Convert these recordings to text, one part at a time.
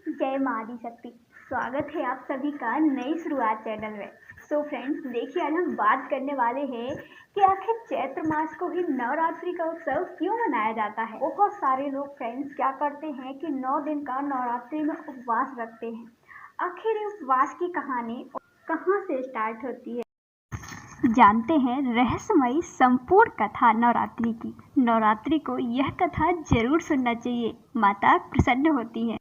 जय माँ आदिशक्ति। स्वागत है आप सभी का नई शुरुआत चैनल में। सो फ्रेंड्स, देखिए आज हम बात करने वाले हैं कि आखिर चैत्र मास को ही नवरात्रि का उत्सव क्यों मनाया जाता है। बहुत सारे लोग फ्रेंड्स क्या करते हैं कि 9 दिन का नवरात्रि में उपवास रखते हैं। आखिर इस उपवास की कहानी कहाँ से स्टार्ट होती है, जानते हैं रहस्यमयी संपूर्ण कथा नवरात्रि की। नवरात्रि को यह कथा जरूर सुनना चाहिए, माता प्रसन्न होती है।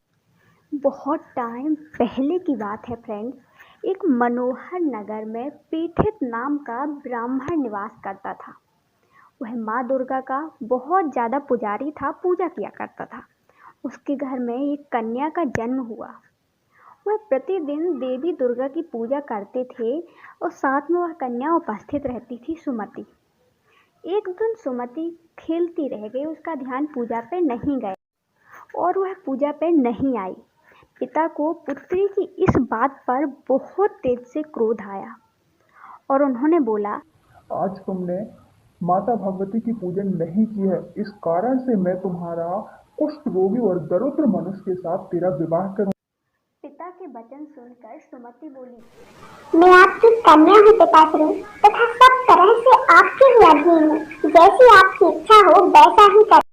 बहुत टाइम पहले की बात है फ्रेंड्स, एक मनोहर नगर में पीठित नाम का ब्राह्मण निवास करता था। वह माँ दुर्गा का बहुत ज़्यादा पुजारी था, पूजा किया करता था। उसके घर में एक कन्या का जन्म हुआ। वह प्रतिदिन देवी दुर्गा की पूजा करते थे और साथ में वह कन्या उपस्थित रहती थी, सुमति। एक दिन सुमति खेलती रह गई, उसका ध्यान पूजा पे नहीं गया और वह पूजा पे नहीं आई। पिता को पुत्री की इस बात पर बहुत तेज से क्रोध आया और उन्होंने बोला, आज तुमने माता भगवती की पूजन नहीं की है, इस कारण से मैं तुम्हारा कुष्ठ रोगी और दरिद्र मनुष्य के साथ तेरा विवाह करूं। पिता के वचन सुनकर सुमति बोली, मैं आपकी कन्या हूँ पिताश्री, तथा सब तरह से आपके ही अधीन हूँ। जैसी आपकी इच्छा हो वैसा ही कर।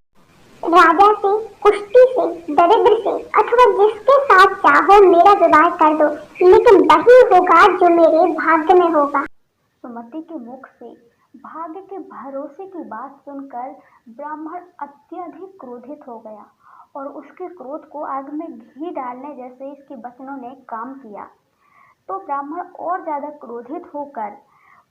राजा से, कुश्ती से, दरिद्र से अथवा जिसके साथ चाहो मेरा विवाह कर दो, लेकिन वही होगा जो मेरे भाग्य में होगा। सुमति के मुख से भाग्य के भरोसे की बात सुनकर ब्राह्मण अत्यधिक क्रोधित हो गया और उसके क्रोध को आग में घी डालने जैसे इसके वचनों ने काम किया। तो ब्राह्मण और ज्यादा क्रोधित होकर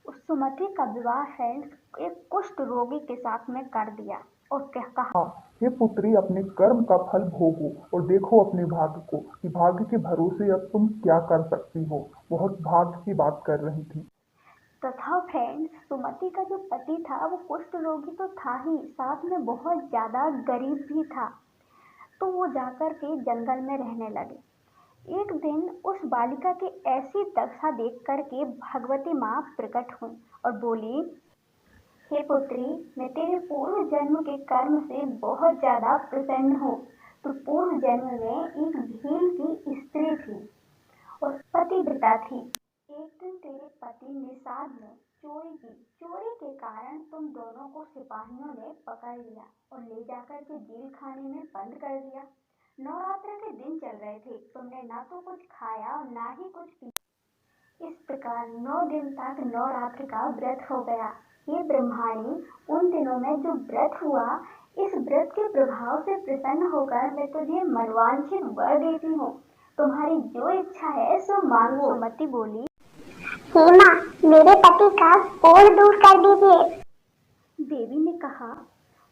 उस सुमति का विवाह फ्रेंड्स एक कुष्ठ रोगी के साथ में कर दिया और क्या कहा, हे पुत्री, अपने कर्म का फल भोगो और देखो अपने भाग्य को कि भाग्य के भरोसे अब तुम क्या कर सकती हो। बहुत भाग्य की बात कर रही थी। तथा फ्रेंड्स सुमति का जो पति था वो कुष्ठ रोगी तो था ही, साथ में बहुत ज्यादा गरीब भी था। तो वो जाकर के जंगल में रहने लगे। एक दिन उस बालिका की ऐसी दशा देख कर के भगवती माँ प्रकट हुई और बोली, हे पुत्री, मैं तेरे पूर्व जन्म के कर्म से बहुत ज्यादा प्रसन्न हूँ। तू पूर्व जन्म में एक भील की स्त्री थी और पतिव्रता थी। एक दिन तेरे पति निषाद ने चोरी की। चोरी के कारण तुम दोनों को सिपाहियों ने पकड़ लिया और ले जाकर के जेल खाने में बंद कर दिया। नवरात्र के दिन चल रहे थे, तुमने ना तो कुछ खाया और ना ही कुछ पिया। इस प्रकार 9 दिन तक नवरात्र का व्रत हो गया। ये ब्रह्माणी, उन दिनों में जो व्रत हुआ, इस व्रत के प्रभाव से प्रसन्न होकर मैं तुझे मनवांछित वर देती हूँ। तुम्हारी जो इच्छा है सो मांगो। सुमति बोली, हे माँ, मेरे पति का कोढ़ दूर कर दीजिए। देवी ने कहा,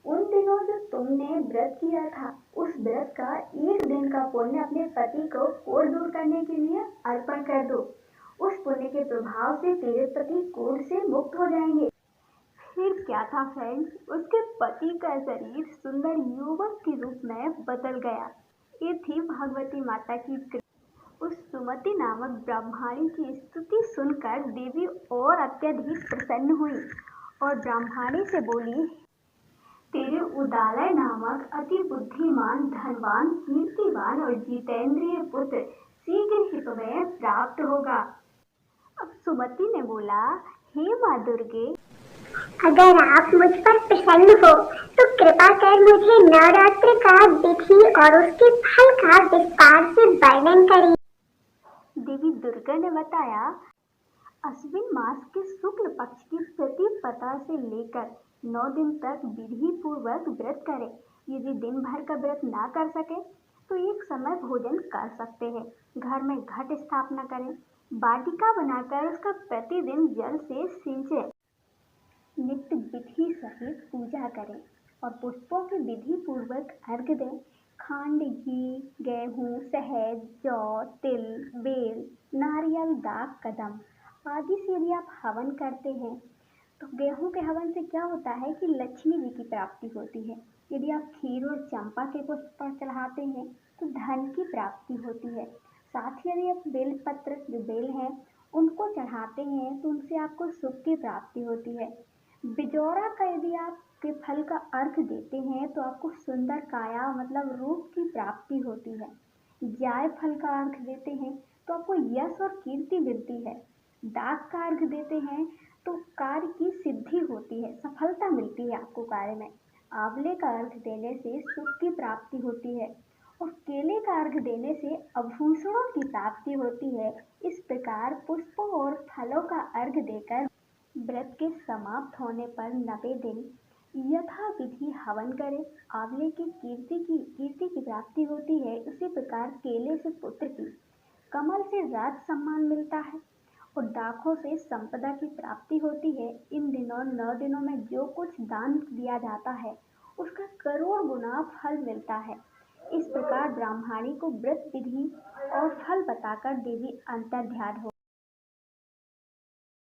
उन दिनों जो तुमने व्रत किया था, उस व्रत का एक दिन का पुण्य अपने पति को कोढ़ दूर करने के लिए अर्पण कर दो। उस पुण्य के प्रभाव से तेरे पति कोढ़ से मुक्त हो जाएंगे। फिर क्या था फ्रेंड्स, उसके पति का शरीर सुंदर युवक के रूप में बदल गया। ये थी भगवती माता की कृपा। उस सुमति नामक ब्रह्माणी की स्तुति सुनकर देवी और अत्यधिक प्रसन्न हुई और ब्रह्माणी से बोली, तेरे उदालय नामक अति बुद्धिमान, धनवान, कीर्तिवान और जितेंद्रिय पुत्र शीघ्र ही तुम्हें प्राप्त होगा। अब सुमति ने बोला, हे माँ दुर्गे, अगर आप मुझ पर प्रसन्न हो तो कृपा कर मुझे नवरात्र का विधि और उसके फल का विस्तार से वर्णन करिए। देवी दुर्गा ने बताया, अश्विन मास के शुक्ल पक्ष की प्रतिपदा से लेकर 9 दिन तक विधि पूर्वक व्रत करें। यदि दिन भर का व्रत ना कर सके तो एक समय भोजन कर सकते हैं। घर में घट स्थापना करें, वाटिका बनाकर उसका प्रतिदिन जल से सिंचे, नित्य विधि सहित पूजा करें और पुष्पों की विधि पूर्वक अर्घ्य दें। खंड, घी, गेहूं, शहद, जौ, तिल, बेल, नारियल, दाख, कदम आदि से यदि आप हवन करते हैं तो गेहूं के हवन से क्या होता है कि लक्ष्मी जी की प्राप्ति होती है। यदि आप खीर और चंपा के पुष्प पर चढ़ाते हैं तो धन की प्राप्ति होती है। साथ ही यदि आप बेल पत्र, जो बेल है, उनको चढ़ाते हैं तो उनसे आपको सुख की प्राप्ति होती है। बिजौरा का यदि आप के फल का अर्घ देते हैं तो आपको सुंदर काया मतलब रूप की प्राप्ति होती है। जायफल का अर्घ देते हैं तो आपको यश और कीर्ति मिलती है। दाग का अर्घ देते हैं तो कार्य की सिद्धि होती है, सफलता मिलती है आपको कार्य में। आंवले का अर्घ देने से सुख की प्राप्ति होती है और केले का अर्घ देने से आभूषणों की प्राप्ति होती है। इस प्रकार पुष्पों और फलों का अर्घ देकर व्रत के समाप्त होने पर 90 दिन यथाविधि हवन करें। आंवले की कीर्ति की प्राप्ति होती है। उसी प्रकार केले से पुत्र की, कमल से राज सम्मान मिलता है और दाखों से संपदा की प्राप्ति होती है। इन दिनों 9 दिनों में जो कुछ दान दिया जाता है उसका करोड़ गुना फल मिलता है। इस प्रकार ब्राह्मणी को व्रत विधि और फल बताकर देवी अंतर्ध्यान हो